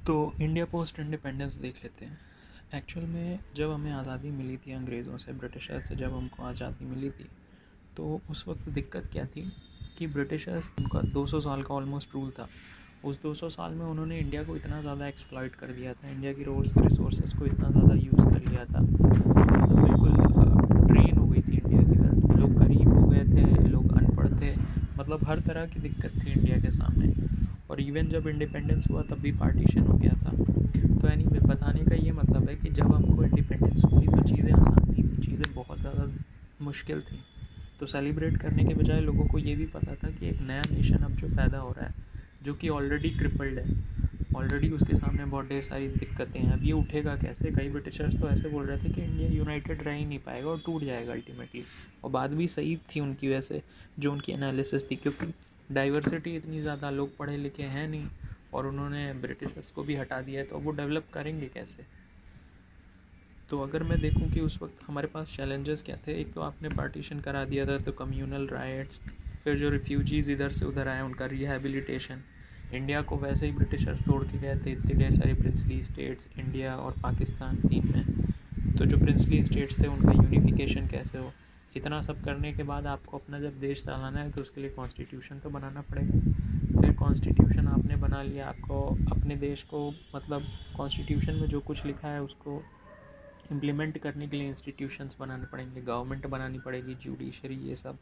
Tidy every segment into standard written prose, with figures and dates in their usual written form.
तो India post independence देख लेते हैं। एक्चुअल में जब हमें आज़ादी मिली थी अंग्रेज़ों से, ब्रिटिशर्स से जब हमको आज़ादी मिली थी, तो उस वक्त दिक्कत क्या थी कि ब्रिटिशर्स, उनका 200 साल का ऑलमोस्ट रूल था। उस 200 साल में उन्होंने इंडिया को इतना ज़्यादा एक्सप्लॉइट कर दिया था, इंडिया की रिसोर्सेज को इतना ज़्यादा यूज़ कर लिया था, बिल्कुल ड्रेन हो गई थी इंडिया की अर्थ। लोग गरीब हो गए थे, लोग अनपढ़ थे, मतलब हर तरह की दिक्कत थी इंडिया के सामने। और इवन जब इंडिपेंडेंस हुआ तब भी पार्टीशन हो गया था। तो एनीवे, बताने का ये मतलब है कि जब हमको इंडिपेंडेंस हुई तो चीज़ें आसान नहीं थी, चीज़ें बहुत ज़्यादा मुश्किल थी। तो सेलिब्रेट करने के बजाय लोगों को ये भी पता था कि एक नया नेशन अब जो पैदा हो रहा है, जो कि ऑलरेडी क्रिपल्ड है, ऑलरेडी उसके सामने बहुत ढेर सारी दिक्कतें हैं। अब ये उठेगा कैसे? कई ब्रिटिशर्स तो ऐसे बोल रहे थे कि इंडिया यूनाइटेड रह ही नहीं पाएगा और टूट जाएगा अल्टीमेटली। और बात भी सही थी उनकी, वैसे जो उनकी एनालिसिस थी, क्योंकि डाइवर्सिटी इतनी ज़्यादा, लोग पढ़े लिखे हैं नहीं और उन्होंने ब्रिटिशर्स को भी हटा दिया है, तो अब वो डेवलप करेंगे कैसे? तो अगर मैं देखूं कि उस वक्त हमारे पास चैलेंजेस क्या थे, एक तो आपने पार्टीशन करा दिया था तो कम्यूनल राइट्स, फिर जो रिफ्यूजीज़ इधर से उधर आए उनका रिहैबिलिटेशन, इंडिया को वैसे ही ब्रिटिशर्स तोड़ के गए थे, इतने ढेर सारे प्रिंसली स्टेट्स, इंडिया और पाकिस्तान 3 में। तो जो प्रिंसली स्टेट्स थे उनका यूनिफिकेशन कैसे हो? इतना सब करने के बाद आपको अपना जब देश चलाना है तो उसके लिए कॉन्स्टिट्यूशन तो बनाना पड़ेगा। फिर कॉन्स्टिट्यूशन आपने बना लिया, आपको अपने देश को, मतलब कॉन्स्टिट्यूशन में जो कुछ लिखा है उसको इम्प्लीमेंट करने के लिए इंस्टीट्यूशंस बनाने पड़ेंगे, गवर्नमेंट बनानी पड़ेगी, जुडिशरी, ये सब।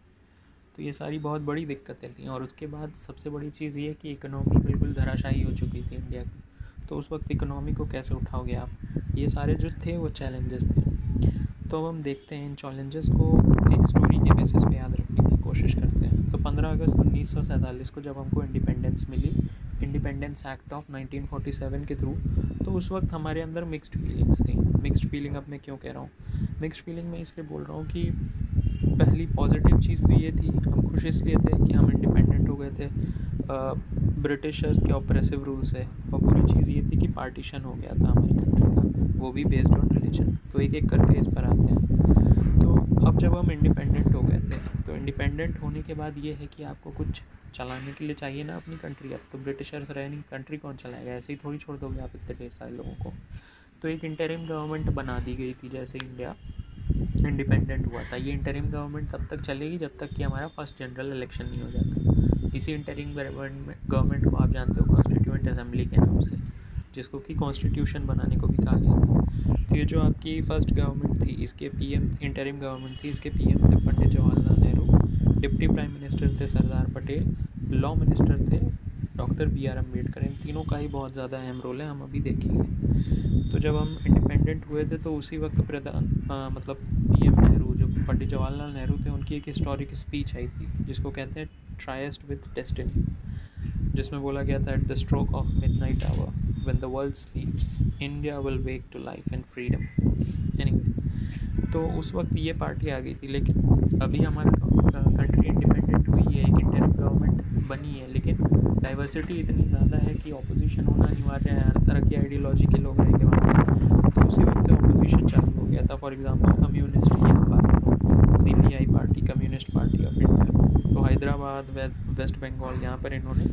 तो ये सारी बहुत बड़ी दिक्कतें थी। और उसके बाद सबसे बड़ी चीज़ ये कि इकोनॉमी बिल्कुल धराशायी हो चुकी थी इंडिया की। तो उस वक्त इकोनॉमी को कैसे उठाओगे आप? ये सारे जो थे वो चैलेंजेस थे। तो अब हम देखते हैं इन चैलेंजेस को एक स्टोरी के बेसिस पे याद रखने की कोशिश करते हैं। तो 15 अगस्त 1947 को जब हमको इंडिपेंडेंस मिली, इंडिपेंडेंस एक्ट ऑफ 1947 के थ्रू, तो उस वक्त हमारे अंदर मिक्स्ड फीलिंग्स थी। मिक्स्ड फीलिंग अब मैं क्यों कह रहा हूँ? मिक्स्ड फीलिंग में इसलिए बोल रहा हूँ कि पहली पॉजिटिव चीज़ तो ये थी, हम खुश इसलिए थे कि हम इंडिपेंडेंट हो गए थे ब्रिटिशर्स के ऑपरेसिव रूल से। और बुरी चीज़ ये थी कि पार्टीशन हो गया था हमारी कंट्री का, वो भी बेस्ड ऑन रिलीजन। तो एक एक करके इस पर आते हैं। तो अब जब हम इंडिपेंडेंट हो गए थे, तो इंडिपेंडेंट होने के बाद ये है कि आपको कुछ चलाने के लिए चाहिए ना अपनी कंट्री। अब तो ब्रिटिशर्स रहे नहीं, कंट्री कौन चलाएगा? ऐसे ही थोड़ी छोड़ दोगे आप इतने ढेर सारे लोगों को। तो एक इंटरिम गवर्नमेंट बना दी गई थी जैसे इंडिया इंडिपेंडेंट हुआ था। ये इंटरिम गवर्नमेंट तब तक चलेगी जब तक कि हमारा फर्स्ट जनरल इलेक्शन नहीं हो जाता। इसी इंटरिम गवर्नमेंट को आप जानते हो कॉन्स्टिट्यूएंट असेंबली के नाम से, जिसको कि कॉन्स्टिट्यूशन बनाने को भी कहा गया था। तो ये जो आपकी फर्स्ट गवर्नमेंट थी, इसके पीएम, इंटरिम गवर्नमेंट थी, इसके पीएम थे Pandit Jawaharlal Nehru, deputy prime minister थे सरदार पटेल, लॉ मिनिस्टर थे डॉक्टर BR अम्बेडकर। इन तीनों का ही बहुत ज़्यादा अहम रोल है, हम अभी देखेंगे। तो जब हम इंडिपेंडेंट हुए थे तो उसी वक्त मतलब PM नेहरू, जो पंडित जवाहरलाल नेहरू थे, उनकी एक हिस्टोरिक स्पीच आई थी जिसको कहते हैं ट्राइस्ट विद डेस्टिनी, जिसमें बोला गया था, at the stroke of midnight hour when the world sleeps India will wake to life and freedom. Anyway, तो उस वक्त ये पार्टी आ गई थी। लेकिन अभी हमारा कंट्री इंडिपेंडेंट हुई है, एक इंटरिम गवर्नमेंट बनी है, लेकिन डाइवर्सिटी इतनी ज़्यादा है कि ऑपोजिशन होना अनिवार्य है। हर तरह की आइडियोलॉजी के लोग रहेंगे वहाँ पर। तो उसी वक्त से ऑपोजिशन चालू हो गया था। फॉर एग्जांपल कम्युनिस्ट की हम बात करूँ, CPI party, communist party of India, तो हैदराबाद, वेस्ट बंगाल, यहाँ पर इन्होंने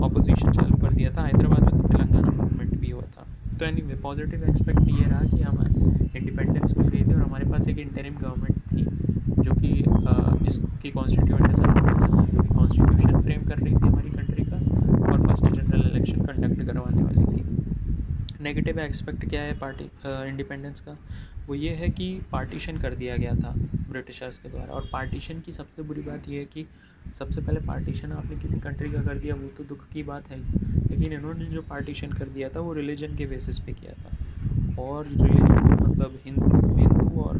ऑपोजिशन चालू कर दिया था। हैदराबाद में तो तेलंगाना मूवमेंट भी हुआ था। तो एनीवे, पॉजिटिव एक्सपेक्ट ये रहा कि हमारे इंडिपेंडेंस मिल गई थी और हमारे पास एक इंटरिम गवर्नमेंट थी जो कि जिसकी कॉन्स्टिट्यूएंट असेंबली, जो कि कॉन्स्टिट्यूशन फ्रेम कर रही थी हमारी कंट्री का, और फर्स्ट जनरल इलेक्शन कंडक्ट करवाने वाली थी। नेगेटिव एस्पेक्ट क्या है पार्टी इंडिपेंडेंस का? वो ये है कि पार्टीशन कर दिया गया था ब्रिटिशर्स के द्वारा। और पार्टीशन की सबसे बुरी बात यह है कि सबसे पहले पार्टीशन आपने किसी कंट्री का कर दिया, वो तो दुख की बात है, लेकिन इन्होंने जो पार्टीशन कर दिया था वो रिलीजन के बेसिस पे किया था। और रिलीजन मतलब हिंदू और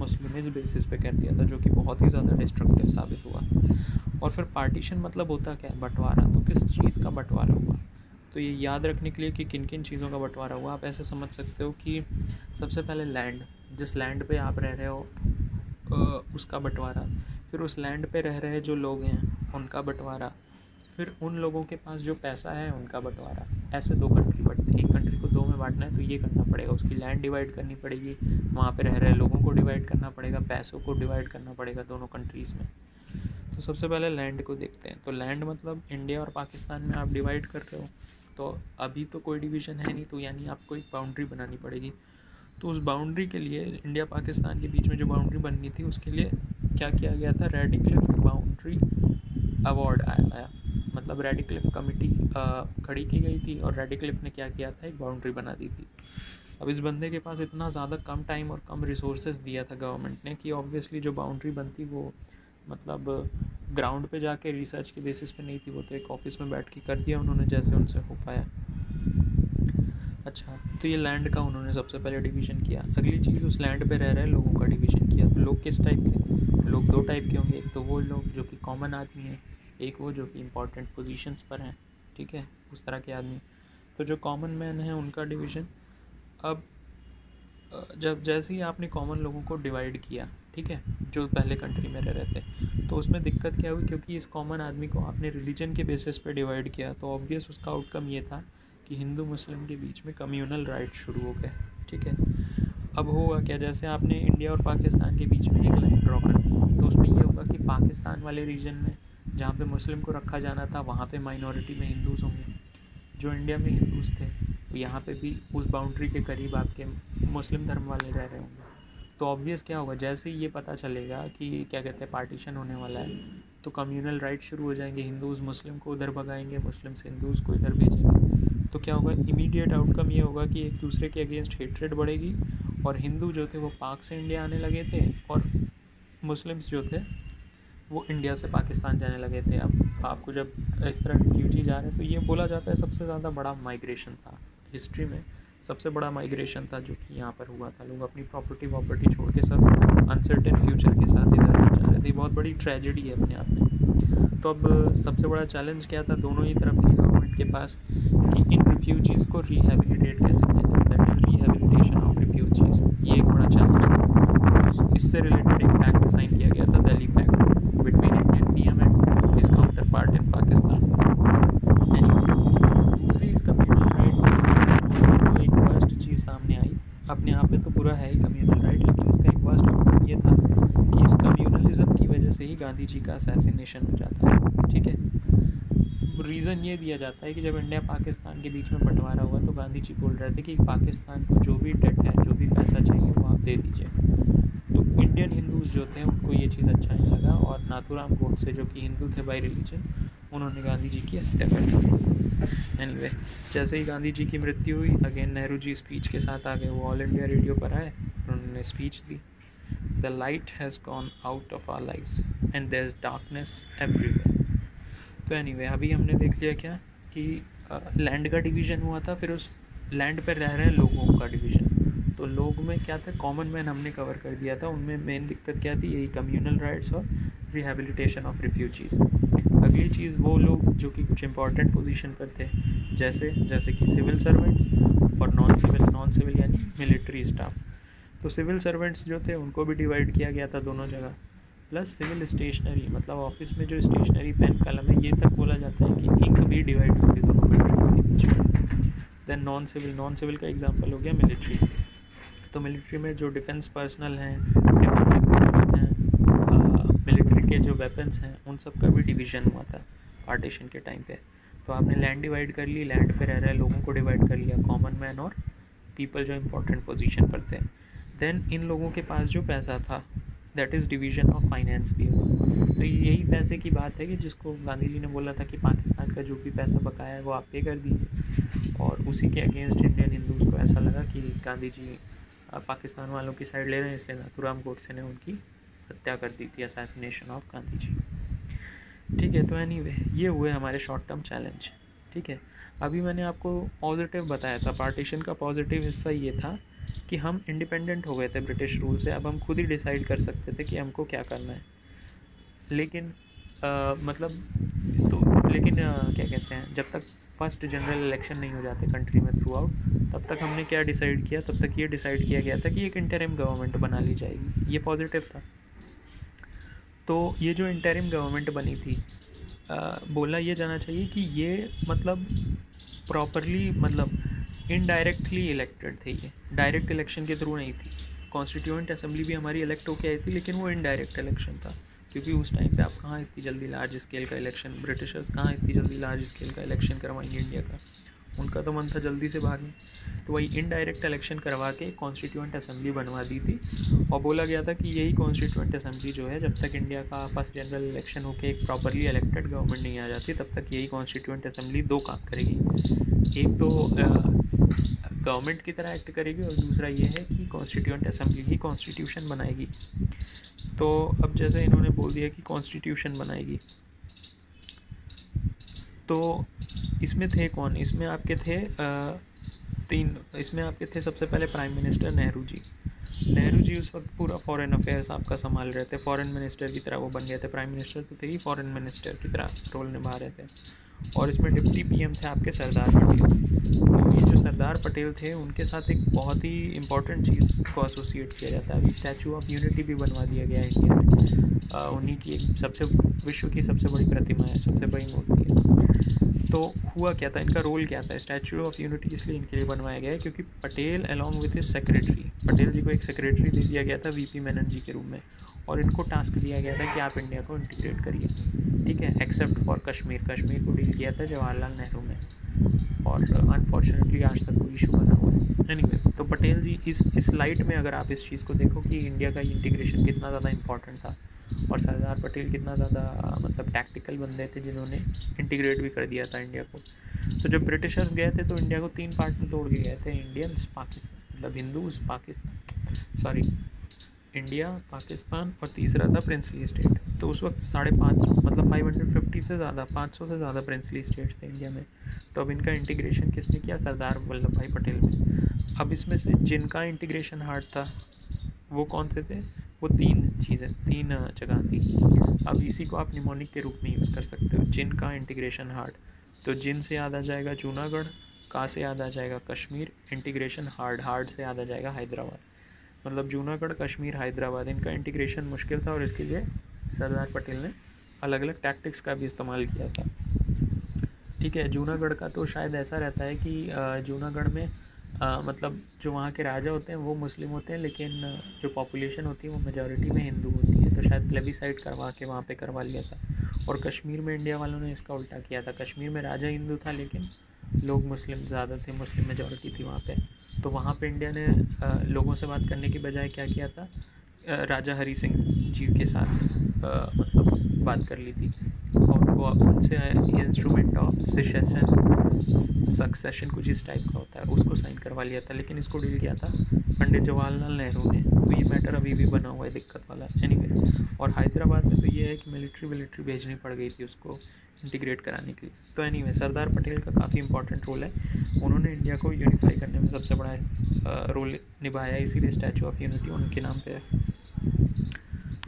मुस्लिम इस बेसिस पे कर दिया था, जो कि बहुत ही ज़्यादा डिस्ट्रक्टिव साबित हुआ। और फिर पार्टीशन मतलब होता क्या है? बंटवारा। तो किस चीज़ का बंटवारा हुआ? तो ये याद रखने के लिए कि किन किन चीज़ों का बंटवारा हुआ, आप ऐसे समझ सकते हो कि सबसे पहले लैंड, जिस लैंड पे आप रह रहे हो उसका बंटवारा, फिर उस लैंड पे रह रहे जो लोग हैं उनका बंटवारा, फिर उन लोगों के पास जो पैसा है उनका बंटवारा। ऐसे दो कंट्री बंटती। एक कंट्री को दो में बांटना है तो ये करना पड़ेगा, उसकी लैंड डिवाइड करनी पड़ेगी, वहाँ पे रह रहे लोगों को डिवाइड करना पड़ेगा, पैसों को डिवाइड करना पड़ेगा दोनों कंट्रीज़ में। तो सबसे पहले लैंड को देखते हैं। तो लैंड मतलब इंडिया और पाकिस्तान में आप डिवाइड कर रहे हो, तो अभी तो कोई डिवीज़न है नहीं, तो यानी आपको एक बाउंड्री बनानी पड़ेगी। तो उस बाउंड्री के लिए इंडिया पाकिस्तान के बीच में जो बाउंड्री बननी थी उसके लिए क्या किया गया था, रेडिक्लिफ बाउंड्री अवार्ड आया, मतलब रेडिक्लिफ कमेटी खड़ी की गई थी और रेडिक्लिफ ने क्या किया था, एक बाउंड्री बना दी थी। अब इस बंदे के पास इतना ज़्यादा कम टाइम और कम रिसोर्सेज दिया था गवर्नमेंट ने कि ऑब्वियसली जो बाउंड्री बनती वो मतलब ग्राउंड पे जाके रिसर्च के बेसिस पे नहीं थी, वो तो एक ऑफिस में बैठ के कर दिया उन्होंने जैसे उनसे हो पाया। अच्छा, तो ये लैंड का उन्होंने सबसे पहले डिवीज़न किया। अगली चीज़, उस लैंड पे रह रहे लोगों का डिवीज़न किया। तो लोग किस टाइप के, लोग दो टाइप के होंगे, एक तो वो लोग जो कि कॉमन आदमी हैं, एक वो जो कि इंपॉर्टेंट पोजीशंस पर हैं, ठीक है, उस तरह के आदमी। तो जो कॉमन मैन है उनका डिवीज़न, अब जब जैसे ही आपने कॉमन लोगों को डिवाइड किया, ठीक है, जो पहले कंट्री में रह रहे थे, तो उसमें दिक्कत क्या हुई, क्योंकि इस कॉमन आदमी को आपने रिलीजन के बेसिस पे डिवाइड किया, तो ऑब्वियस उसका आउटकम ये था कि हिंदू मुस्लिम के बीच में कम्यूनल राइट शुरू हो गए, ठीक है। अब होगा क्या, जैसे आपने इंडिया और पाकिस्तान के बीच में एक लाइन ड्रॉ कर दी, तो उसमें ये होगा कि पाकिस्तान वाले रीजन में जहाँ पे मुस्लिम को रखा जाना था वहाँ पे माइनॉरिटी में हिंदूज़ होंगे, जो इंडिया में हिंदूज़ थे तो यहाँ पे भी उस बाउंड्री के करीब आपके मुस्लिम धर्म वाले रह रहे होंगे। तो ऑब्वियस क्या होगा, जैसे ही ये पता चलेगा कि क्या कहते हैं पार्टीशन होने वाला है, तो कम्यूनल राइट शुरू हो जाएंगे, हिंदूज़ मुस्लिम को उधर भगाएंगे, मुस्लिम से हिंदूज़ को इधर भेजेंगे। तो क्या होगा, इमीडिएट आउटकम ये होगा कि एक दूसरे के अगेंस्ट हेट्रेड बढ़ेगी, और हिंदू जो थे वो पाक से इंडिया आने लगे थे, और मुस्लिम्स जो थे वो इंडिया से पाकिस्तान जाने लगे थे। अब आपको जब इस तरह रिफ्यूजी जा रहे हैं, तो ये बोला जाता है सबसे ज़्यादा बड़ा माइग्रेशन था हिस्ट्री में, सबसे बड़ा माइग्रेशन था जो कि यहाँ पर हुआ था। लोग अपनी प्रॉपर्टी छोड़ के सब अनसर्टेन फ्यूचर के साथ इधर जा रहे थे। बहुत बड़ी ट्रेजेडी है अपने आप में। तो अब सबसे बड़ा चैलेंज क्या था दोनों ही तरफ की गवर्नमेंट के पास, कि इन रिफ्यूजीज़ को रिहेबिलिटेट कैसे किया जाए, that is rehabilitation of refugees. ये एक बड़ा चैलेंज था। इससे रिलेटेड एक पैक्ट साइन किया गया था, Delhi pact, between Indian PM and his counterpart in Pakistan. दूसरी इस कम्युनल राइट एक वर्स्ट चीज़ सामने आई, अपने आप में तो बुरा है ही कम्युनल राइट, लेकिन इसका एक वर्स्ट आउटकम ये था कि इस कम्युनलिज्म की वजह से ही गांधी जी का असैसिनेशन हो जाता है, ठीक है। रीज़न ये दिया जाता है कि जब इंडिया पाकिस्तान के बीच में बंटवारा हुआ तो गांधी जी बोल रहे थे कि पाकिस्तान को जो भी डेट है, जो भी पैसा चाहिए वो आप दे दीजिए। तो इंडियन हिंदूज़ जो थे उनको ये चीज़ अच्छा नहीं लगा, और नाथूराम गोडसे जो कि हिंदू थे बाई रिलीजन, उन्होंने गांधी जी की हत्या कर दी। एनीवे, जैसे ही गांधी जी की मृत्यु हुई, अगेन नेहरू जी स्पीच के साथ आ गए। वो ऑल इंडिया रेडियो पर आए, उन्होंने स्पीच दी, the light has gone out of our lives and there is darkness everywhere. तो एनीवे, अभी हमने देख लिया क्या कि लैंड का डिवीज़न हुआ था, फिर उस लैंड पर रह रहे लोगों का डिवीज़न। तो लोग में क्या था, कॉमन मैन हमने कवर कर दिया था, उनमें मेन दिक्कत क्या थी, यही कम्युनल राइट्स और रिहेबिलिटेशन ऑफ रिफ्यूजीज़। अगली चीज़, वो लोग जो कि कुछ इंपॉर्टेंट पोजीशन पर थे, जैसे कि सिविल सर्वेंट्स और नॉन सिविल यानी मिलिट्री स्टाफ। तो सिविल सर्वेंट्स जो थे उनको भी डिवाइड किया गया था दोनों जगह, प्लस सिविल स्टेशनरी, मतलब ऑफिस में जो स्टेशनरी पेन कलम है, ये तक बोला जाता है कि इंक भी डिवाइड होगी दोनों कंट्रीज के बीच में। देन नॉन सिविल का एग्जांपल हो गया मिलिट्री। तो मिलिट्री में जो डिफेंस पर्सनल हैं, डिफेंस इक्विपमेंट हैं, मिलिट्री के जो वेपन्स हैं, उन सब का भी डिवीज़न हुआ था पार्टीशन के टाइम पे। तो आपने लैंड डिवाइड कर ली, लैंड पे रह रहे लोगों को डिवाइड कर लिया, कॉमन मैन और पीपल जो इंपॉर्टेंट पोजीशन पर थे। देन इन लोगों के पास जो पैसा था, that is division of finance भी हुआ। तो यही पैसे की बात है कि जिसको गांधी जी ने बोला था कि पाकिस्तान का जो भी पैसा बकाया है वो आप पे कर दीजिए, और उसी के अगेंस्ट इंडियन हिंदूज़ को ऐसा लगा कि गांधी जी पाकिस्तान वालों की साइड ले रहे हैं, इसलिए नाथूराम गोडसे ने उनकी हत्या कर दी थी, असैसिनेशन ऑफ गांधी जी, ठीक है। तो एनीवे, ये हुए हमारे शॉर्ट टर्म चैलेंज, ठीक है। अभी मैंने आपको पॉजिटिव बताया था, पार्टीशन का पॉजिटिव हिस्सा ये था कि हम इंडिपेंडेंट हो गए थे ब्रिटिश रूल से, अब हम खुद ही डिसाइड कर सकते थे कि हमको क्या करना है। लेकिन क्या कहते हैं, जब तक फर्स्ट जनरल इलेक्शन नहीं हो जाते कंट्री में थ्रू आउट, तब तक हमने क्या डिसाइड किया, तब तक ये डिसाइड किया गया था कि एक इंटरिम गवर्नमेंट बना ली जाएगी। ये पॉजिटिव था। तो ये जो इंटरिम गवर्नमेंट बनी थी, बोला ये जाना चाहिए कि ये मतलब प्रॉपरली, मतलब इनडायरेक्टली इलेक्टेड थे, ये डायरेक्ट इलेक्शन के थ्रू नहीं थी। कॉन्स्टिट्यूएंट असेंबली भी हमारी इलेक्ट होकर आई थी, लेकिन वो इनडायरेक्ट इलेक्शन था, क्योंकि उस टाइम पे आप कहाँ इतनी जल्दी लार्ज स्केल का इलेक्शन, ब्रिटिशर्स कहाँ इतनी जल्दी लार्ज स्केल का इलेक्शन करवाएंगे इंडिया का। उनका तो मन था जल्दी से भागें, तो वही इनडायरेक्ट इलेक्शन करवा के कॉन्स्टिट्यूएंट असेंबली बनवा दी थी और बोला गया था कि यही कॉन्स्टिट्यूएंट असेंबली जो है, जब तक इंडिया का फर्स्ट जनरल इलेक्शन होकर एक प्रॉपरली इलेक्टेड गवर्नमेंट नहीं आ जाती तब तक यही कॉन्स्टिट्यूएंट असेंबली दो काम करेगी। एक तो गवर्नमेंट की तरह एक्ट करेगी और दूसरा ये है कि कॉन्स्टिट्यूएंट असेंबली ही कॉन्स्टिट्यूशन बनाएगी। तो अब जैसे इन्होंने बोल दिया कि कॉन्स्टिट्यूशन बनाएगी, तो इसमें थे कौन, इसमें आपके थे इसमें आपके थे सबसे पहले प्राइम मिनिस्टर नेहरू जी। नेहरू जी उस वक्त पूरा फॉरेन अफेयर्स आपका संभाल रहे थे, फॉरेन मिनिस्टर की तरह वो बन गए थे। प्राइम मिनिस्टर तो थे ही, फॉरेन मिनिस्टर की तरह रोल निभा रहे थे। और इसमें डिप्टी पीएम थे आपके सरदार पटेल। तो ये जो सरदार पटेल थे उनके साथ एक बहुत ही इंपॉर्टेंट चीज़ को एसोसिएट किया जाता है। अभी स्टैचू ऑफ यूनिटी भी बनवा दिया गया है इंडिया में, उन्हीं की एक विश्व की सबसे बड़ी प्रतिमा है, सबसे बड़ी मूर्ति है। तो हुआ क्या था, इनका रोल क्या था, स्टैचू ऑफ यूनिटी इसलिए इनके लिए बनवाया गया है क्योंकि Patel along with his secretary, Patel ji को एक सेक्रेटरी दे दिया गया था वीपी मेनन जी के रूप में, और इनको टास्क दिया गया था कि आप इंडिया को इंटीग्रेट करिए, ठीक है, एक्सेप्ट फॉर कश्मीर। कश्मीर को डील किया था जवाहरलाल नेहरू ने, और अनफॉर्चुनेटली आज तक कोई इशू बना हुआ है। एनीवे, तो पटेल जी इस लाइट में अगर आप इस चीज़ को देखो कि इंडिया का इंटीग्रेशन कितना ज़्यादा इंपॉर्टेंट था और सरदार पटेल कितना ज़्यादा मतलब टैक्टिकल बंदे थे जिन्होंने इंटीग्रेट भी कर दिया था इंडिया को। तो जब ब्रिटिशर्स गए थे तो इंडिया को 3 पार्ट में तोड़ के गए थे, इंडियंस, पाकिस्तान, मतलब हिंदूज, इंडिया, पाकिस्तान, और तीसरा था प्रिंसली स्टेट। तो उस वक्त 550 मतलब 550 से ज़्यादा, 500 से ज़्यादा प्रिंसली स्टेट्स थे इंडिया में। तो अब इनका इंटीग्रेशन किसने किया, सरदार वल्लभ भाई पटेल ने। अब इसमें से जिनका इंटीग्रेशन हार्ड था वो कौन से थे, वो 3 जगह थी। अब इसी को आप निमोनिक के रूप में यूज़ कर सकते हो, जिन का इंटीग्रेशन हार्ड। तो जिन से याद आ जाएगा जूनागढ़, का से याद आ जाएगा कश्मीर, इंटीग्रेशन हार्ड से याद आ जाएगा हैदराबाद। मतलब जूनागढ़, कश्मीर, हैदराबाद, इनका इंटीग्रेशन मुश्किल था और इसके लिए सरदार पटेल ने अलग अलग टैक्टिक्स का भी इस्तेमाल किया था, ठीक है। जूनागढ़ का तो शायद ऐसा रहता है कि जूनागढ़ में मतलब जो वहाँ के राजा होते हैं वो मुस्लिम होते हैं, लेकिन जो पॉपुलेशन होती है वो मेजॉरिटी में हिंदू होती है, तो शायद प्लेबिसाइड करवा के वहाँ पे करवा लिया था। और कश्मीर में इंडिया वालों ने इसका उल्टा किया था, कश्मीर में राजा हिंदू था लेकिन लोग मुस्लिम ज़्यादा थे, मुस्लिम मेजॉरिटी थी वहाँ पे। तो वहाँ पे इंडिया ने लोगों से बात करने की बजाय क्या किया था, राजा हरी सिंह जी के साथ मतलब बात कर ली थी और वो उनसे इंस्ट्रूमेंट ऑफ सक्सेशन कुछ इस टाइप का होता है उसको साइन करवा लिया था, लेकिन इसको डील किया था पंडित जवाहरलाल नेहरू ने। तो ये मैटर अभी भी बना हुआ है दिक्कत वाला। एनीवे, और हैदराबाद में तो ये है कि मिलिट्री भेजनी पड़ गई थी उसको इंटीग्रेट कराने के लिए। तो एनीवे, सरदार पटेल का काफ़ी इंपॉर्टेंट रोल है, उन्होंने इंडिया को यूनिफाई करने में सबसे बड़ा रोल निभाया, इसीलिए स्टैचू ऑफ यूनिटी उनके नाम पे है।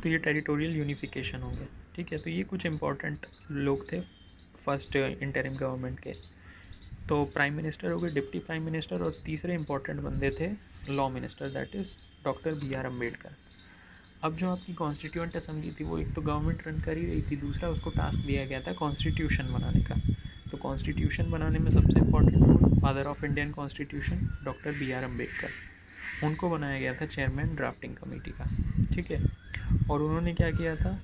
तो ये टेरिटोरियल यूनिफिकेशन हो गया, ठीक है। तो ये कुछ इंपॉर्टेंट लोग थे फर्स्ट इंटरिम गवर्नमेंट के। तो प्राइम मिनिस्टर हो गए, डिप्टी प्राइम मिनिस्टर, और तीसरे इंपॉर्टेंट बंदे थे law minister, that is doctor BR Ambedkar. अब जो आपकी कॉन्स्टिट्यूएंट असेंबली थी वो एक तो गवर्नमेंट रन कर ही रही थी, दूसरा उसको टास्क दिया गया था कॉन्स्टिट्यूशन बनाने का। तो कॉन्स्टिट्यूशन बनाने में सबसे important role father of Indian constitution doctor BR Ambedkar, उनको बनाया गया था चेयरमैन ड्राफ्टिंग कमेटी का, ठीक है। और उन्होंने क्या किया था,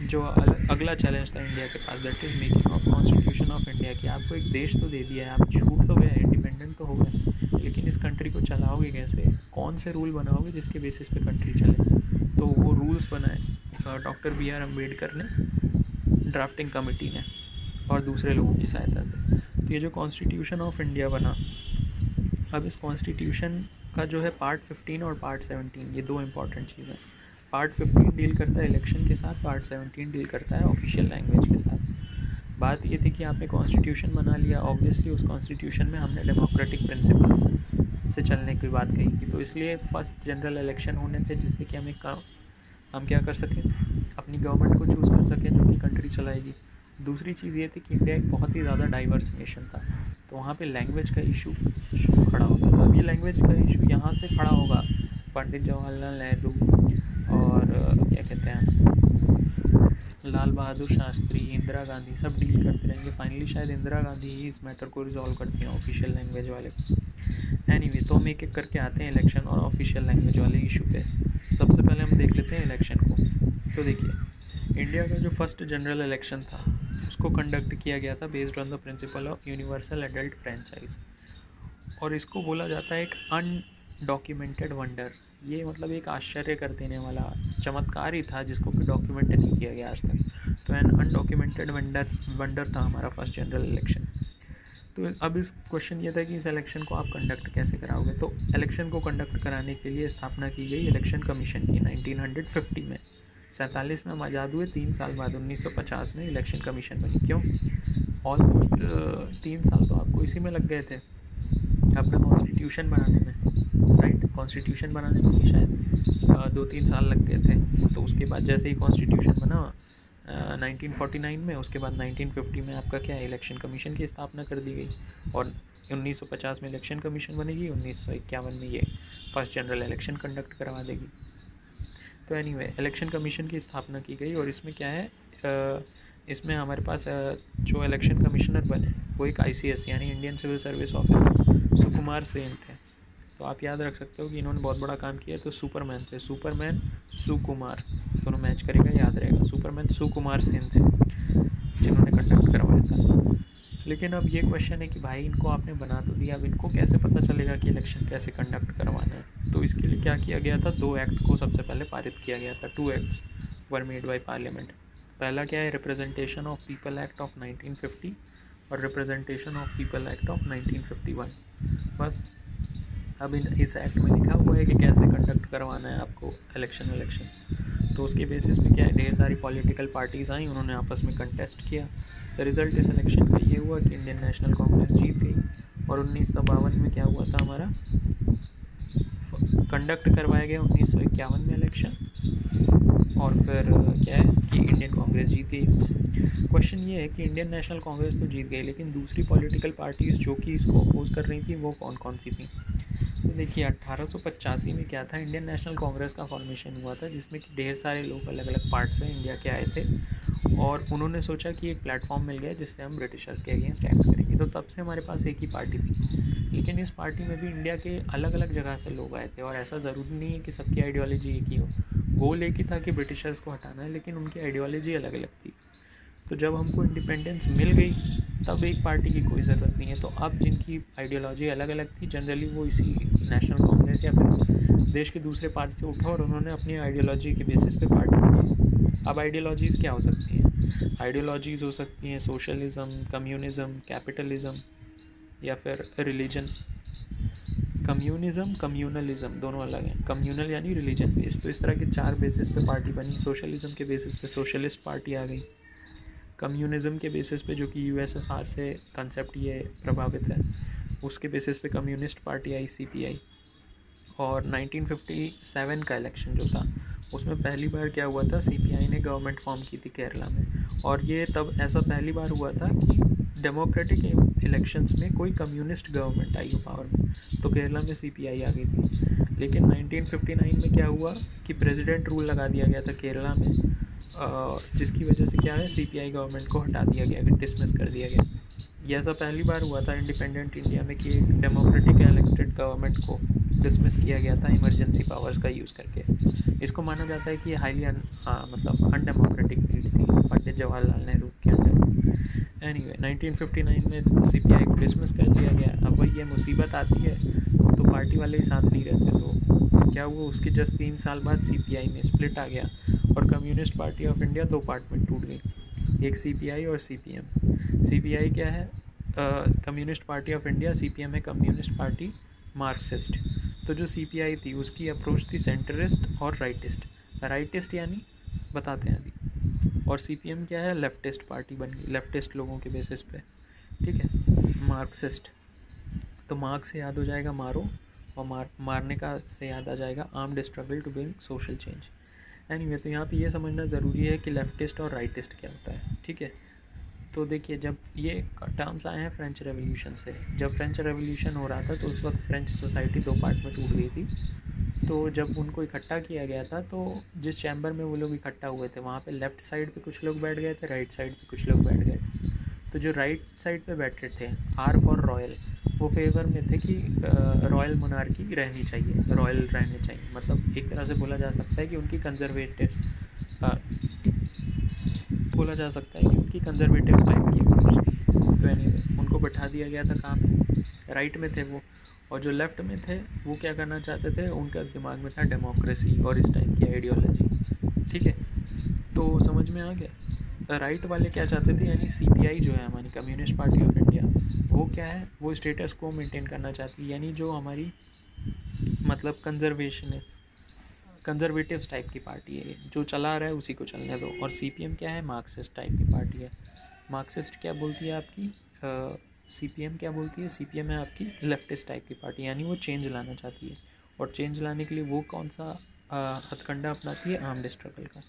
जो अगला चैलेंज था इंडिया के पास, that is making of constitution of India, कि आपको एक देश तो दे दिया है, आप छूट तो गए, इंडिपेंडेंट तो हो गए, लेकिन इस कंट्री को चलाओगे कैसे, कौन से रूल बनाओगे जिसके बेसिस पे कंट्री चले। तो वो रूल्स बनाए डॉक्टर BR अम्बेडकर ने, ड्राफ्टिंग कमेटी ने, और दूसरे लोगों की सहायता से। तो ये जो कॉन्स्टिट्यूशन ऑफ इंडिया बना, अब इस कॉन्स्टिट्यूशन का जो है पार्ट 15 और पार्ट 17, ये 2 इंपॉर्टेंट चीज़ें। पार्ट 15 डील करता है इलेक्शन के साथ, पार्ट 17 डील करता है ऑफिशियल लैंग्वेज के साथ। बात ये थी कि आपने कॉन्स्टिट्यूशन बना लिया, ऑब्वियसली उस कॉन्स्टिट्यूशन में हमने डेमोक्रेटिक प्रिंसिपल्स से चलने की बात कही थी, तो इसलिए फर्स्ट जनरल इलेक्शन होने थे जिससे कि हम क्या कर सकें, अपनी गवर्नमेंट को चूज़ कर सकें जो कि कंट्री चलाएगी। दूसरी चीज़ ये थी कि इंडिया एक बहुत ही ज़्यादा डाइवर्स नेशन था, तो वहाँ पे लैंग्वेज का इशू खड़ा होता था। अब ये लैंग्वेज का इशू यहाँ से खड़ा होगा, पंडित जवाहरलाल नेहरू और क्या कहते हैं लाल बहादुर शास्त्री, इंदिरा गांधी, सब डील करते रहेंगे। फाइनली शायद इंदिरा गांधी ही इस मैटर को रिजॉल्व करती हैं ऑफिशियल लैंग्वेज वाले। एनीवे, तो हम एक एक करके आते हैं इलेक्शन और ऑफिशियल लैंग्वेज वाले इशू पे। सबसे पहले हम देख लेते हैं इलेक्शन को। तो देखिए, इंडिया का जो फर्स्ट जनरल इलेक्शन था उसको कंडक्ट किया गया था based on the principle of universal adult franchise. और इसको बोला जाता है एक अनडॉक्यूमेंटेड वंडर। ये मतलब एक आश्चर्य कर देने वाला चमत्कार ही था जिसको कि डॉक्यूमेंट नहीं किया गया आज तक। तो एन अनडॉक्यूमेंटेड वंडर था हमारा फर्स्ट जनरल इलेक्शन। तो अब इस क्वेश्चन ये था कि इस इलेक्शन को आप कंडक्ट कैसे कराओगे। तो इलेक्शन को कंडक्ट कराने के लिए स्थापना की गई इलेक्शन कमीशन की 1950 में। 47 में हम आज़ाद हुए, 3 साल बाद 1950 में इलेक्शन कमीशन बनी। क्यों? ऑलमोस्ट 3 साल तो आपको इसी में लग गए थे अपना कॉन्स्टिट्यूशन बनाने में, राइट। कॉन्स्टिट्यूशन बनाने में ही शायद 2-3 साल लग गए थे। तो उसके बाद जैसे ही कॉन्स्टिट्यूशन बना 1949 में, उसके बाद 1950 में आपका क्या है, इलेक्शन कमीशन की स्थापना कर दी गई। और 1950 में इलेक्शन कमीशन बनेगी, 1951 में ये फर्स्ट जनरल इलेक्शन कंडक्ट करवा देगी। तो एनीवे इलेक्शन कमीशन की स्थापना की गई। और इसमें क्या है, इसमें हमारे पास जो इलेक्शन कमिश्नर बने वो एक ICS यानी Indian civil service officer Sukumar Sen थे। तो आप याद रख सकते हो कि इन्होंने बहुत बड़ा काम किया। तो सुपरमैन थे, सुपरमैन सुकुमार, दोनों मैच करेगा, याद रहेगा। सुपरमैन सुकुमार सेन थे जिन्होंने कंडक्ट करवाया था। लेकिन अब ये क्वेश्चन है कि भाई इनको आपने बना तो दिया, अब इनको कैसे पता चलेगा कि इलेक्शन कैसे कंडक्ट करवाना है। तो इसके लिए क्या किया गया था, 2 एक्ट को सबसे पहले पारित किया गया था। 2 acts were made by parliament. पहला क्या है, representation of people act of 1950 और representation of people act of 1951। बस अब इस एक्ट में लिखा हुआ है कि कैसे कंडक्ट करवाना है आपको इलेक्शन। तो उसके बेसिस पे क्या है, ढेर सारी पॉलिटिकल पार्टीज़ आई, उन्होंने आपस में कंटेस्ट किया। द रिज़ल्ट इस इलेक्शन का ये हुआ कि इंडियन नेशनल कांग्रेस जीत गई। और 1952 में क्या हुआ था, हमारा कंडक्ट करवाया गया 1951 में इलेक्शन। और फिर क्या है कि इंडियन कांग्रेस जीत गई। इसमें क्वेश्चन ये है कि इंडियन नेशनल कांग्रेस तो जीत गई, लेकिन दूसरी पॉलिटिकल पार्टीज़ जो कि इसको अपोज कर रही थी वो कौन कौन सी थी। तो देखिए 1885 में क्या था, इंडियन नेशनल कांग्रेस का फॉर्मेशन हुआ था, जिसमें कि ढेर सारे लोग अलग अलग पार्ट से इंडिया के आए थे। और उन्होंने सोचा कि एक प्लेटफॉर्म मिल गया जिससे हम ब्रिटिशर्स के अगेंस्ट एक्ट करेंगे। तो तब से हमारे पास एक ही पार्टी थी, लेकिन इस पार्टी में भी इंडिया के अलग अलग जगह से लोग आए थे। और ऐसा ज़रूरी नहीं है कि सबकी आइडियोलॉजी एक ही हो। गोल एक ही था कि ब्रिटिशर्स को हटाना है, लेकिन उनकी आइडियोलॉजी अलग अलग थी। तो जब हमको इंडिपेंडेंस मिल गई तब एक पार्टी की कोई ज़रूरत नहीं है। तो अब जिनकी आइडियोलॉजी अलग अलग थी, जनरली वो इसी नेशनल कांग्रेस या फिर देश के दूसरे पार्ट से उठा और उन्होंने अपनी आइडियोलॉजी के बेसिस पे पार्टी बनाई। अब आइडियोलॉजीज़ क्या हो सकती हैं, आइडियोलॉजीज़ हो सकती हैं सोशलिज्म, कम्युनिज़म, कैपिटलिज्म या फिर रिलीजन। कम्युनिज़म, कम्यूनलिज्म दोनों अलग हैं। कम्यूनल यानी रिलीजन बेस्ड। तो इस तरह के 4 बेसिस पे पार्टी बनी। सोशलिज्म के बेसिस पे सोशलिस्ट पार्टी आ गई। कम्युनिज़म के बेसिस पे, जो कि USSR से कंसेप्ट ये प्रभावित है, उसके बेसिस पे कम्युनिस्ट पार्टी आई, CPI। और 1957 का इलेक्शन जो था उसमें पहली बार क्या हुआ था, CPI ने गवर्नमेंट फॉर्म की थी केरला में। और ये तब ऐसा पहली बार हुआ था कि डेमोक्रेटिक इलेक्शंस में कोई कम्युनिस्ट गवर्नमेंट आई हो पावर में। तो केरला में CPI आ गई थी। लेकिन 1959 में क्या हुआ कि प्रेसिडेंट रूल लगा दिया गया था केरला में, जिसकी वजह से क्या है, CPI गवर्नमेंट को हटा दिया गया, डिसमिस कर दिया गया। यह ऐसा पहली बार हुआ था इंडिपेंडेंट इंडिया में कि डेमोक्रेटिक इलेक्टेड गवर्नमेंट को डिसमिस किया गया था इमरजेंसी पावर्स का यूज़ करके। इसको माना जाता है कि ये हाईली मतलब अनडेमोक्रेटिक लीड थी पंडित जवाहरलाल नेहरू के अंडर। एनीवे 1959 में CPI को डिसमिस कर दिया गया। अब वही ये मुसीबत आती है तो पार्टी वाले ही साथ नहीं रहते। तो क्या हुआ, उसके जस्ट 3 साल बाद CPI में स्प्लिट आ गया और communist party of India 2 part में टूट गई, एक CPI और CPM। CPI क्या है, communist party of India. CPM है कम्युनिस्ट पार्टी मार्क्सिस्ट। तो जो CPI थी उसकी अप्रोच थी सेंटरिस्ट और राइटिस्ट। राइटिस्ट यानी बताते हैं अभी। और CPM क्या है, लेफ्टिस्ट पार्टी बन गई, लेफ्टिस्ट लोगों के बेसिस पे, ठीक है। मार्क्सिस्ट, तो मार्क्स से याद हो जाएगा मारो, और मारने का से याद आ जाएगा armed struggle to bring social change. Anyway तो यहाँ पे ये समझना ज़रूरी है कि लेफ्टिस्ट और राइटिस्ट क्या होता है, ठीक है। तो देखिए जब ये टर्म्स आए हैं फ्रेंच रेवोल्यूशन से। जब फ्रेंच रेवोल्यूशन हो रहा था तो उस वक्त फ्रेंच सोसाइटी 2 पार्ट में टूट गई थी। तो जब उनको इकट्ठा किया गया था तो जिस चैम्बर में वो लोग इकट्ठा हुए थे वहाँ पे लेफ़्ट साइड पे कुछ लोग बैठ गए थे, राइट साइड पे कुछ लोग बैठ गए थे। तो जो राइट साइड पे बैठे थे, आर फॉर रॉयल, वो फेवर में थे कि रॉयल मोनार्की रहनी चाहिए, रॉयल रहने चाहिए। मतलब एक तरह से बोला जा सकता है कि उनकी कंजर्वेटिव बोला जा सकता है कि उनकी कंजर्वेटिव टाइप की अप्रोच थी। तो एनीवे उनको बैठा दिया गया था काम राइट में थे वो, और जो लेफ्ट में थे वो क्या करना चाहते थे, उनका दिमाग में था डेमोक्रेसी और इस टाइप की आइडियोलॉजी। ठीक है, तो समझ में आ गया। राइट वाले क्या चाहते थे, यानी CPI जो है हमारी कम्युनिस्ट पार्टी ऑफ इंडिया, वो क्या है, वो स्टेटस को मेंटेन करना चाहती है, यानी जो हमारी मतलब कंजर्वेटिव्स टाइप की पार्टी है, जो चला रहा है उसी को चलने दो। और CPM क्या है, मार्क्सिस्ट टाइप की पार्टी है। मार्क्सिस्ट क्या बोलती है आपकी, CPM क्या बोलती है, CPM है आपकी लेफ्टिस्ट टाइप की पार्टी, यानी वो चेंज लाना चाहती है। और चेंज लाने के लिए वो कौन सा हथकंडा अपनाती है, आर्म्ड स्ट्रगल का।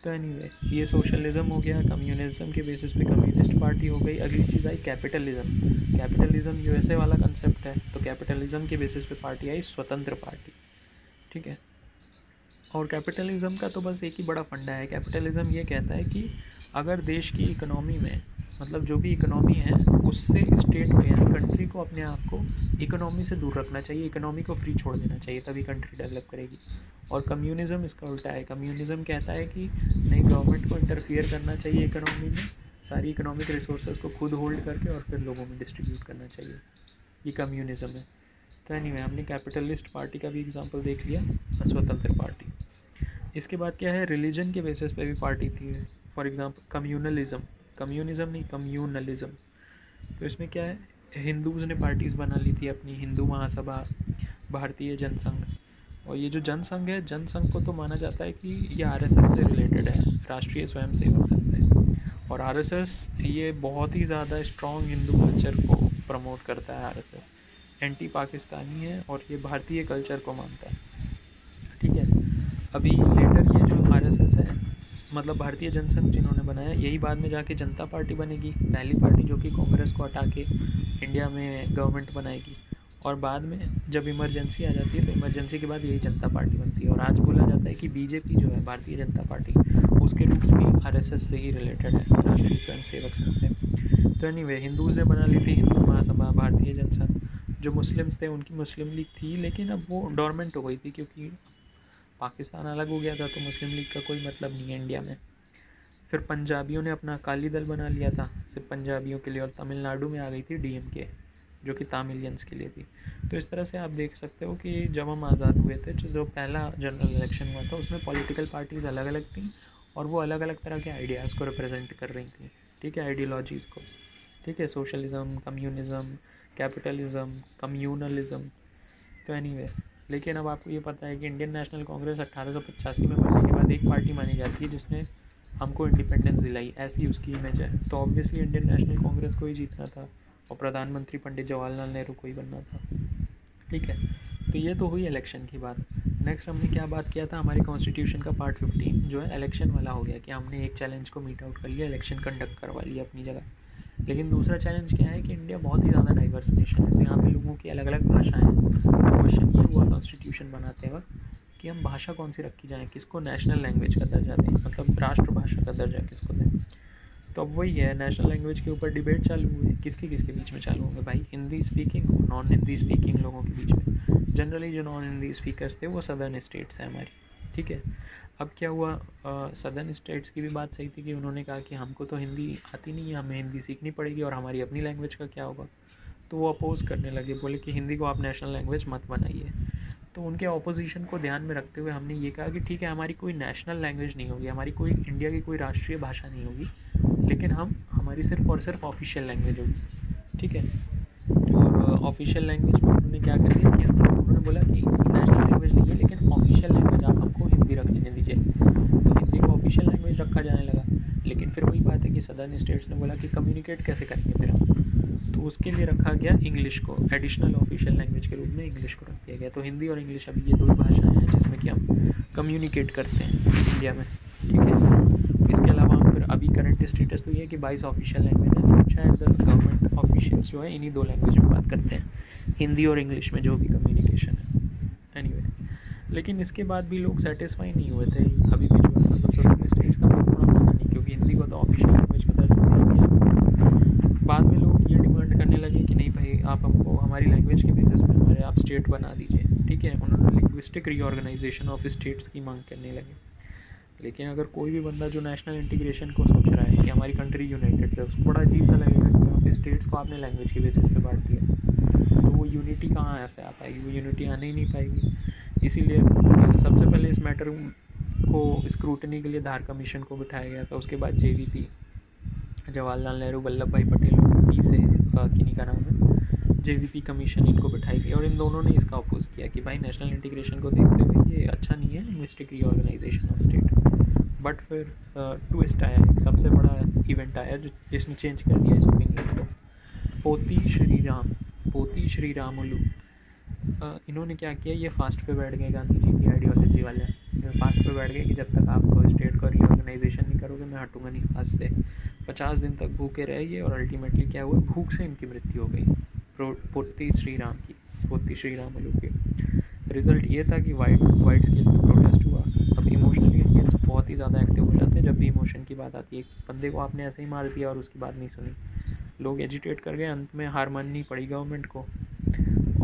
तो एनीवे, ये सोशलिज्म हो गया, कम्युनिज्म के बेसिस पे कम्युनिस्ट पार्टी हो गई। अगली चीज़ आई कैपिटलिज्म। कैपिटलिज्म USA वाला कंसेप्ट है, तो कैपिटलिज्म के बेसिस पे पार्टी आई स्वतंत्र पार्टी। ठीक है, और कैपिटलिज्म का तो बस एक ही बड़ा फंडा है। कैपिटलिज्म ये कहता है कि अगर देश की इकोनॉमी में, मतलब जो भी इकोनॉमी है उससे स्टेट को यानी कंट्री को अपने आप को इकोनॉमी से दूर रखना चाहिए, इकोनॉमी को फ्री छोड़ देना चाहिए, तभी कंट्री डेवलप करेगी। और कम्युनिज्म इसका उल्टा है। कम्युनिज्म कहता है कि नहीं, गवर्नमेंट को इंटरफियर करना चाहिए इकोनॉमी में, सारी इकोनॉमिक रिसोर्सेज को खुद होल्ड करके और फिर लोगों में डिस्ट्रीब्यूट करना चाहिए। ये कम्युनिज्म है। तो एनीवे, हमने कैपिटलिस्ट पार्टी का भी एग्जांपल देख लिया, स्वतंत्र पार्टी। इसके बाद क्या है, रिलीजन के बेसिस पे भी पार्टी थी। फॉर एग्जांपल कम्युनलिज्म, कम्युनिज्म नहीं, कम्युनलिज्म। तो इसमें क्या है, हिंदूज़ ने पार्टीज़ बना ली थी अपनी, हिंदू महासभा, भारतीय जनसंघ। और ये जो जनसंघ है, जनसंघ को तो माना जाता है कि ये RSS से रिलेटेड है, राष्ट्रीय स्वयंसेवक संघ से। और RSS ये बहुत ही ज़्यादा स्ट्रॉन्ग हिंदू कल्चर को प्रमोट करता है। RSS एंटी पाकिस्तानी है और ये भारतीय कल्चर को मानता है। ठीक है, अभी लेटर ये जो RSS है, मतलब भारतीय जनसंघ जिन्होंने बनाया, यही बाद में जाके जनता पार्टी बनेगी, पहली पार्टी जो कि कांग्रेस को हटा के इंडिया में गवर्नमेंट बनाएगी। और बाद में जब इमरजेंसी आ जाती है तो इमरजेंसी के बाद यही जनता पार्टी बनती है। और आज बोला जाता है कि BJP जो है, भारतीय जनता पार्टी, उसके रूट्स भी RSS से ही रिलेटेड है, राष्ट्रीय स्वयंसेवक संघ से। तो एनीवे, हिंदूज़ ने बना ली थी हिंदू महासभा, भारतीय जनसंघ। जो मुस्लिम्स थे उनकी मुस्लिम लीग थी, लेकिन अब वो डोरमेंट हो गई थी क्योंकि पाकिस्तान अलग हो गया था, तो मुस्लिम लीग का कोई मतलब नहीं है इंडिया में। फिर पंजाबियों ने अपना अकाली दल बना लिया था सिर्फ पंजाबियों के लिए, और तमिलनाडु में आ गई थी DMK जो कि तामिलियंस के लिए थी। तो इस तरह से आप देख सकते हो कि जब हम आज़ाद हुए थे, जो पहला जनरल इलेक्शन हुआ था, उसमें पॉलिटिकल पार्टीज़ अलग अलग थी और वो अलग अलग तरह के आइडियाज़ को रिप्रेजेंट कर रही थी। ठीक है, आइडियोलॉजीज़ को। ठीक है, सोशलिज्म, कम्युनिज्म, कैपिटलिज्म, कम्यूनलिज्म। तो एनीवे, लेकिन अब आपको ये पता है कि इंडियन नेशनल कांग्रेस 1885 में बनने के बाद एक पार्टी मानी जाती है जिसने हमको इंडिपेंडेंस दिलाई, ऐसी उसकी इमेज है। तो ऑब्वियसली इंडियन नेशनल कांग्रेस को ही जीतना था और प्रधानमंत्री पंडित जवाहरलाल नेहरू को ही बनना था। ठीक है, तो ये तो हुई इलेक्शन की बात। नेक्स्ट हमने क्या बात किया था, हमारे कॉन्स्टिट्यूशन का पार्ट 15 जो है इलेक्शन वाला हो गया कि हमने एक चैलेंज को मीट आउट कर लिया, इलेक्शन कंडक्ट करवा लिया अपनी जगह। लेकिन दूसरा चैलेंज क्या है कि इंडिया बहुत ही ज़्यादा डाइवर्स नेशन है, तो यहाँ पे लोगों की अलग अलग भाषाएं हैं। क्वेश्चन ये हुआ कॉन्स्टिट्यूशन बनाते वक्त कि हम भाषा कौन सी रखी जाए, किसको नेशनल लैंग्वेज का दर्जा दें, मतलब राष्ट्रभाषा का दर्जा किसको दें। तो अब वही है, नेशनल लैंग्वेज के ऊपर डिबेट चालू हुई। किसके बीच में चालू होंगे भाई, हिंदी स्पीकिंग और नॉन हिंदी स्पीकिंग लोगों के बीच में। जनरली जो नॉन हिंदी स्पीकर्स थे वो सदर्न स्टेट्स हैं हमारी। ठीक है, अब क्या हुआ, सदर्न स्टेट्स की भी बात सही थी कि उन्होंने कहा कि हमको तो हिंदी आती नहीं है, हमें हिंदी सीखनी पड़ेगी और हमारी अपनी लैंग्वेज का क्या होगा। तो वो अपोज़ करने लगे, बोले कि हिंदी को आप नेशनल लैंग्वेज मत बनाइए। तो उनके ऑपोजिशन को ध्यान में रखते हुए हमने ये कहा कि ठीक है, हमारी कोई नेशनल लैंग्वेज नहीं होगी, हमारी कोई इंडिया की कोई राष्ट्रीय भाषा नहीं होगी, लेकिन हमारी सिर्फ और सिर्फ ऑफिशियल लैंग्वेज होगी। ठीक है, और ऑफिशियल लैंग्वेज में उन्होंने क्या कर दिया कि उन्होंने बोला कि नेशनल लैंग्वेज नहीं है, लेकिन ऑफिशियल लैंग्वेज आप हमको हिंदी रख देने दीजिए। तो हिंदी को ऑफिशियल लैंग्वेज रखा जाने लगा। लेकिन फिर वही बात है कि सदर्न स्टेट्स ने बोला कि कम्युनिकेट कैसे करेंगे फिर हम, तो उसके लिए रखा गया इंग्लिश को, एडिशनल ऑफिशियल लैंग्वेज के रूप में इंग्लिश को रख दिया गया। तो हिंदी और इंग्लिश अभी ये दो भाषाएं हैं जिसमें कि हम कम्युनिकेट करते हैं इंडिया में। ठीक है, इसके अलावा हम फिर अभी करंट स्टेटस तो ये है कि 22 ऑफिशियल लैंग्वेज है, लेकिन शायद गवर्नमेंट ऑफिशियल्स जो है इन्हीं दो लैंग्वेज में बात करते हैं, हिंदी और इंग्लिश में जो भी कम्युनिकेशन है। एनीवे, लेकिन इसके बाद भी लोग सेटिस्फाई नहीं हुए थे अभी भी, जो है मतलब सदर्न स्टेट्स का थोड़ा माना नहीं, क्योंकि हिंदी को तो ऑफिशियल लैंग्वेज का दर्जा दिया गया। बाद में लोग ये डिमांड करने लगे कि नहीं भाई, आप हमको हमारी लैंग्वेज के बेसिस पे हमारे आप स्टेट बना दीजिए। ठीक है, उन्होंने लिंग्विस्टिक रीऑर्गेनाइजेशन ऑफ स्टेट्स की मांग करने लगे। लेकिन अगर कोई भी बंदा जो नेशनल इंटीग्रेशन को सोच रहा है कि हमारी कंट्री यूनाइटेड है, उसको बड़ा अजीब सा लगेगा कि यहाँ पे स्टेट्स को आपने लैंग्वेज के बेसिस पे बांट दिया। यूनिटी कहाँ ऐसे आ पाएगी, वो यूनिटी आने ही नहीं पाएगी। इसीलिए सबसे पहले इस मैटर को स्क्रूटनी के लिए धार कमीशन को बिठाया गया था। उसके बाद JVP, जवाहरलाल नेहरू वल्लभ भाई पटेल, पी से किन्हीं का नाम है, JVP कमीशन, इनको बिठाई थी और इन दोनों ने इसका अपोज किया कि भाई नेशनल इंटीग्रेशन को देखते हुए ये अच्छा नहीं है, linguistic reorganisation of state. But फिर ट्विस्ट आया, एक सबसे बड़ा इवेंट आया जिसने चेंज कर दिया इस ओपिनियन को। पोती श्री रामुलु, इन्होंने क्या किया, ये फास्ट पे बैठ गए, गांधी जी की आइडियोलॉजी वाले फास्ट पे बैठ गए कि जब तक आप स्टेट का रीऑर्गेनाइजेशन नहीं करोगे मैं हटूंगा नहीं फास्ट से। 50 दिन तक भूखे रहे ये और अल्टीमेटली क्या हुआ, भूख से इनकी मृत्यु हो गई पोती श्री रामुलु की। रिजल्ट ये था कि वाइड स्केल पे प्रोटेस्ट हुआ। अब इमोशनली इंडियंस बहुत ही ज़्यादा एक्टिव हो जाते हैं जब भी इमोशन की बात आती है। एक बंदे को आपने ऐसे ही मार दिया और उसकी बात नहीं सुनी, लोग एजिटेट कर गए, अंत में हार माननी पड़ी गवर्नमेंट को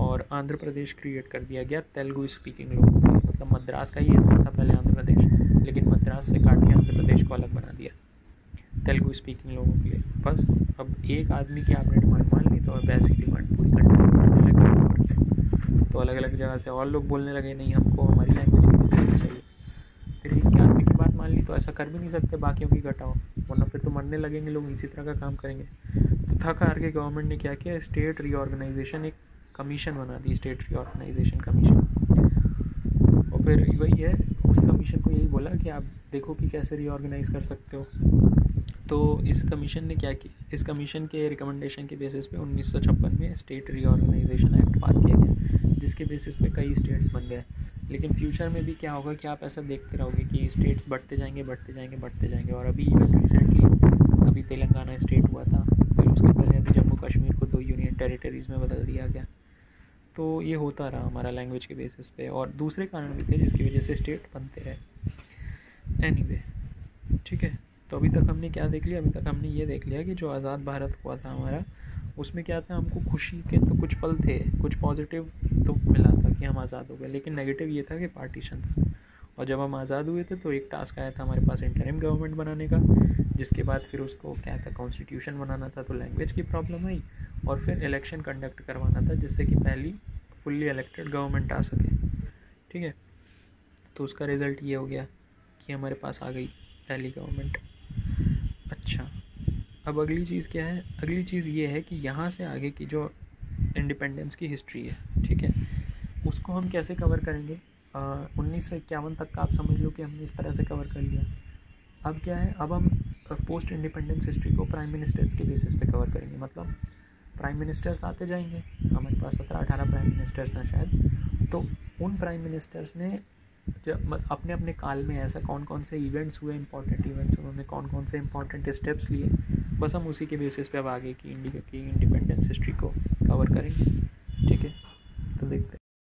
और आंध्र प्रदेश क्रिएट कर दिया गया तेलुगु स्पीकिंग लोगों के लिए। मतलब मद्रास का ही हिस्सा था पहले आंध्र प्रदेश, लेकिन मद्रास से काट के आंध्र प्रदेश को अलग बना दिया तेलुगु स्पीकिंग लोगों के लिए। बस अब एक आदमी की आपने डिमांड मान ली तो वैसी डिमांड पूरी करने लगी, तो अलग अलग जगह से और लोग बोलने लगे नहीं हमको हमारी लैंग्वेज की चाहिए। फिर एक आदमी की बात मान ली तो ऐसा कर भी नहीं सकते बाकियों की घटाओ, वरना फिर तो मरने लगेंगे लोग, इसी तरह का काम करेंगे। तो थक हार के गवर्नमेंट ने क्या किया, स्टेट रीऑर्गेनाइजेशन एक कमीशन बना दी, स्टेट रीऑर्गेनाइजेशन कमीशन। और फिर वही है, उस कमीशन को यही बोला कि आप देखो कि कैसे रीऑर्गेनाइज कर सकते हो। तो इस कमीशन ने क्या किया, इस कमीशन के रिकमेंडेशन के बेसिस पे 1956 में स्टेट रीऑर्गेनाइजेशन एक्ट पास किया गया, जिसके बेसिस पे कई स्टेट्स बन गए। लेकिन फ्यूचर में भी क्या होगा कि आप ऐसा देखते रहोगे कि स्टेट्स बढ़ते जाएंगे। और अभी इवन रिसेंटली अभी तेलंगाना स्टेट हुआ था, फिर उसके पहले अभी जम्मू कश्मीर को 2 यूनियन टेरिटरीज़ में बदल दिया गया। तो ये होता रहा हमारा लैंग्वेज के बेसिस पे, और दूसरे कारण भी थे जिसकी वजह से स्टेट बनते रहे। एनीवे, ठीक है, तो अभी तक हमने क्या देख लिया, अभी तक हमने ये देख लिया कि जो आज़ाद भारत हुआ था हमारा, उसमें क्या था, हमको खुशी के तो कुछ पल थे, कुछ पॉजिटिव तो मिला था कि हम आज़ाद हो गए, लेकिन नेगेटिव ये था कि पार्टीशन था। और जब हम आज़ाद हुए थे तो एक टास्क आया था हमारे पास इंटरिम गवर्नमेंट बनाने का, जिसके बाद फिर उसको क्या था, कॉन्स्टिट्यूशन बनाना था, तो लैंग्वेज की प्रॉब्लम आई, और फिर इलेक्शन कंडक्ट करवाना था जिससे कि पहली फुल्ली इलेक्टेड गवर्नमेंट आ सके। ठीक है, तो उसका रिज़ल्ट ये हो गया कि हमारे पास आ गई पहली गवर्नमेंट। अच्छा, अब अगली चीज़ क्या है, अगली चीज़ ये है कि यहाँ से आगे की जो इंडिपेंडेंस की हिस्ट्री है, ठीक है, उसको हम कैसे कवर करेंगे। 1951 तक का आप समझ लो कि हमने इस तरह से कवर कर लिया। अब क्या है, अब हम पोस्ट इंडिपेंडेंस हिस्ट्री को प्राइम मिनिस्टर्स के बेसिस पे कवर करेंगे। मतलब प्राइम मिनिस्टर्स आते जाएंगे, हमारे पास 17-18 प्राइम मिनिस्टर्स हैं शायद। तो उन प्राइम मिनिस्टर्स ने जब अपने अपने काल में ऐसा कौन कौन से इवेंट्स हुए, इंपॉर्टेंट इवेंट्स, उन्होंने कौन कौन से इंपॉर्टेंट स्टेप्स लिए, बस हम उसी के बेसिस पे अब आगे की इंडिया की इंडिपेंडेंस हिस्ट्री को कवर करेंगे। ठीक है, तो देखते हैं।